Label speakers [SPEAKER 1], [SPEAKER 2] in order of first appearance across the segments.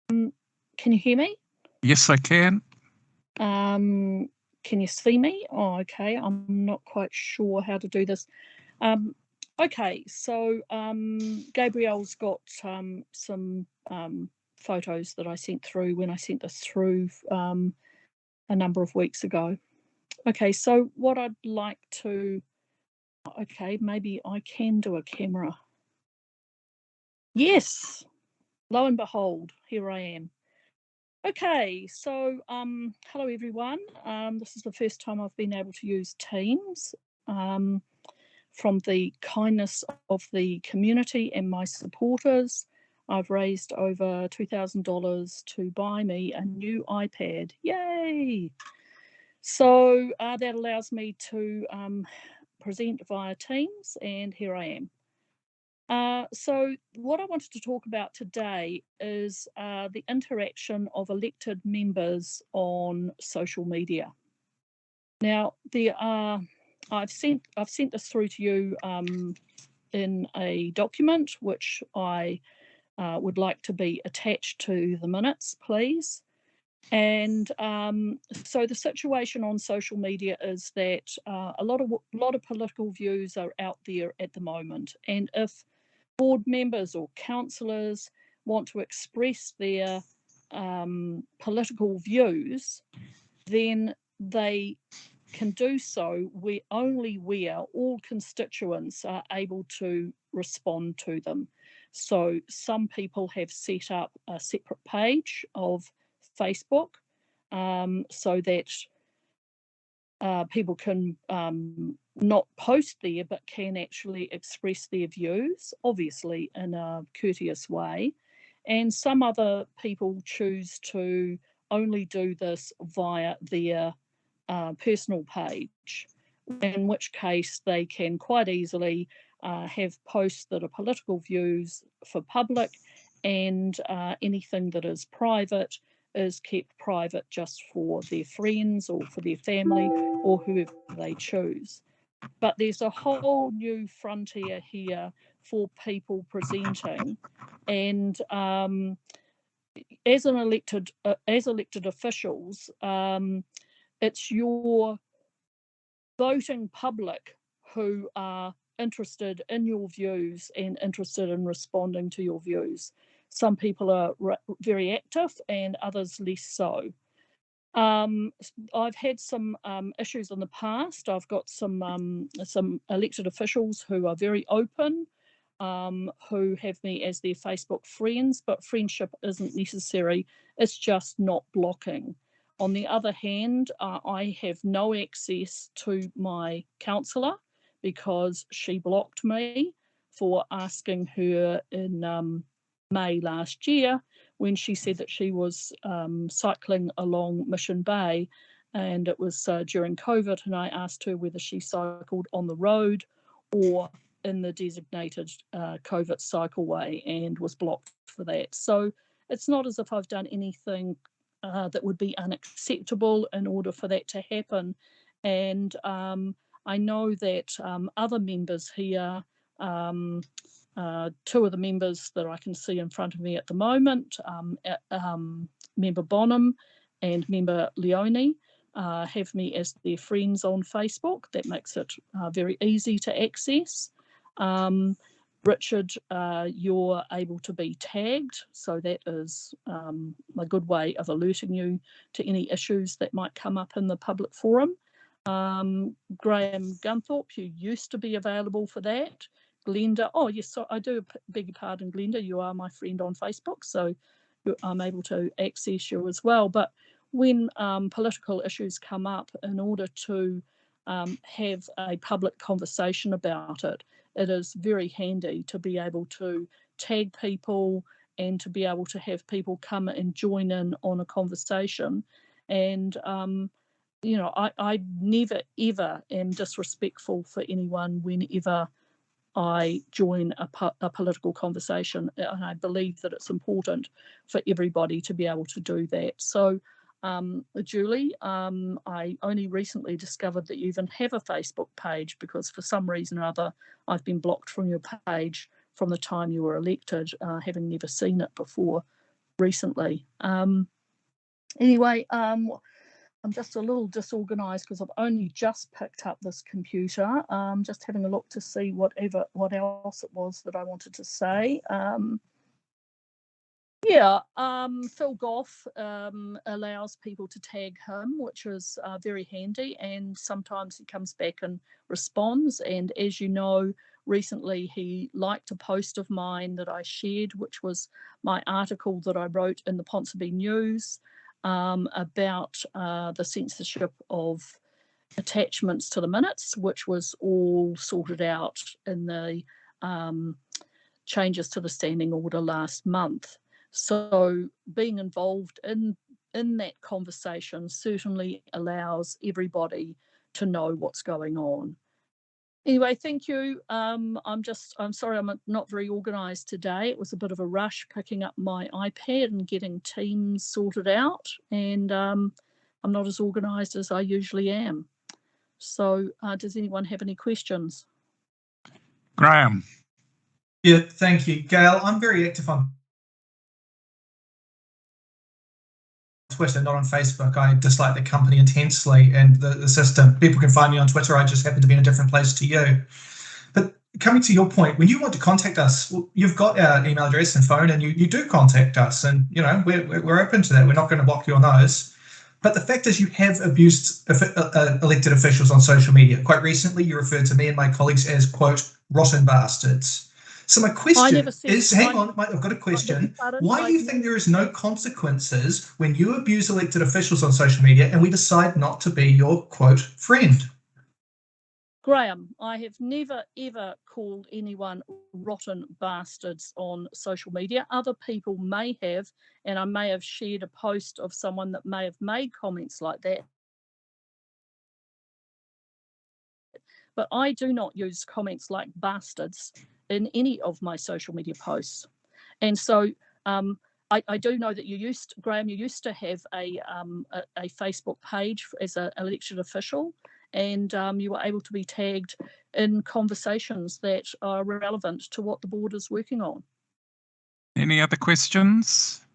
[SPEAKER 1] Can you hear me?
[SPEAKER 2] Yes, I can.
[SPEAKER 1] Can you see me? Oh, okay. I'm not quite sure how to do this. Okay, so Gabriel's got some photos that I sent through when I sent this through a number of weeks ago. Okay, so what I'd like to... Okay, maybe I can do a camera. Yes, lo and behold, here I am. Okay, so hello everyone. This is the first time I've been able to use Teams. From the kindness of the community and my supporters, I've raised over $2,000 to buy me a new iPad. Yay! So that allows me to present via Teams, and here I am. So what I wanted to talk about today is the interaction of elected members on social media. Now, I've sent this through to you in a document which I would like to be attached to the minutes, please. And so the situation on social media is that a lot of political views are out there at the moment, and if board members or councillors want to express their political views, then they can do so only where all constituents are able to respond to them. So some people have set up a separate page of Facebook so that people can not post there but can actually express their views, obviously in a courteous way. And some other people choose to only do this via their personal page, in which case they can quite easily have posts that are political views for public, and anything that is private is kept private just for their friends or for their family or whoever they choose. But there's a whole new frontier here for people presenting, and as elected officials, it's your voting public who are interested in your views and interested in responding to your views. Some people are very active and others less so. I've had some issues in the past. I've got some elected officials who are very open, who have me as their Facebook friends, but friendship isn't necessary. It's just not blocking. On the other hand, I have no access to my counsellor because she blocked me for asking her in May last year, when she said that she was cycling along Mission Bay, and it was during COVID, and I asked her whether she cycled on the road or in the designated COVID cycleway, and was blocked for that. So it's not as if I've done anything that would be unacceptable in order for that to happen. And I know that other members here, two of the members that I can see in front of me at the moment, Member Bonham and Member Leone, have me as their friends on Facebook. That makes it very easy to access. Richard, you're able to be tagged, so that is a good way of alerting you to any issues that might come up in the public forum. Graham Gunthorpe, you used to be available for that. Glenda, oh yes, so I do beg your pardon, Glenda, you are my friend on Facebook, so I'm able to access you as well. But when political issues come up, in order to have a public conversation about it, it is very handy to be able to tag people and to be able to have people come and join in on a conversation. And I never ever am disrespectful for anyone whenever I join a political conversation, and I believe that it's important for everybody to be able to do that. So, Julie, I only recently discovered that you even have a Facebook page, because for some reason or other I've been blocked from your page from the time you were elected, having never seen it before. recently. Anyway, I'm just a little disorganised because I've only just picked up this computer. Just having a look to see what else it was that I wanted to say. Phil Goff allows people to tag him, which is very handy, and sometimes he comes back and responds. And as you know, recently he liked a post of mine that I shared, which was my article that I wrote in the Ponsonby News about the censorship of attachments to the minutes, which was all sorted out in the changes to the standing order last month. So being involved in that conversation certainly allows everybody to know what's going on. Anyway, thank you. I'm sorry I'm not very organised today. It was a bit of a rush picking up my iPad and getting Teams sorted out, and I'm not as organised as I usually am. So does anyone have any questions?
[SPEAKER 2] Graham.
[SPEAKER 3] Yeah, thank you. Gail, I'm very active on Twitter, not on Facebook. I dislike the company intensely and the system. People can find me on Twitter. I just happen to be in a different place to you. But coming to your point, when you want to contact us, you've got our email address and phone, and you do contact us, and we're open to that. We're not going to block your nose. But the fact is, you have abused elected officials on social media. Quite recently, you referred to me and my colleagues as, quote, rotten bastards. So my question is, hang on, I've got a question. Why do you think there is no consequences when you abuse elected officials on social media and we decide not to be your, quote, friend?
[SPEAKER 1] Graham, I have never, ever called anyone rotten bastards on social media. Other people may have, and I may have shared a post of someone that may have made comments like that. But I do not use comments like bastards in any of my social media posts. And so I do know that Graham, you used to have a Facebook page as an elected official, and you were able to be tagged in conversations that are relevant to what the board is working on.
[SPEAKER 2] Any other questions?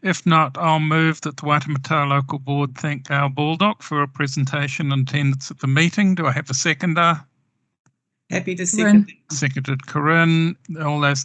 [SPEAKER 2] If not, I'll move that the Waitemata Local Board thank Gael Baldock for a presentation and attendance at the meeting. Do I have a seconder?
[SPEAKER 4] Happy to second.
[SPEAKER 2] Seconded Corinne. All those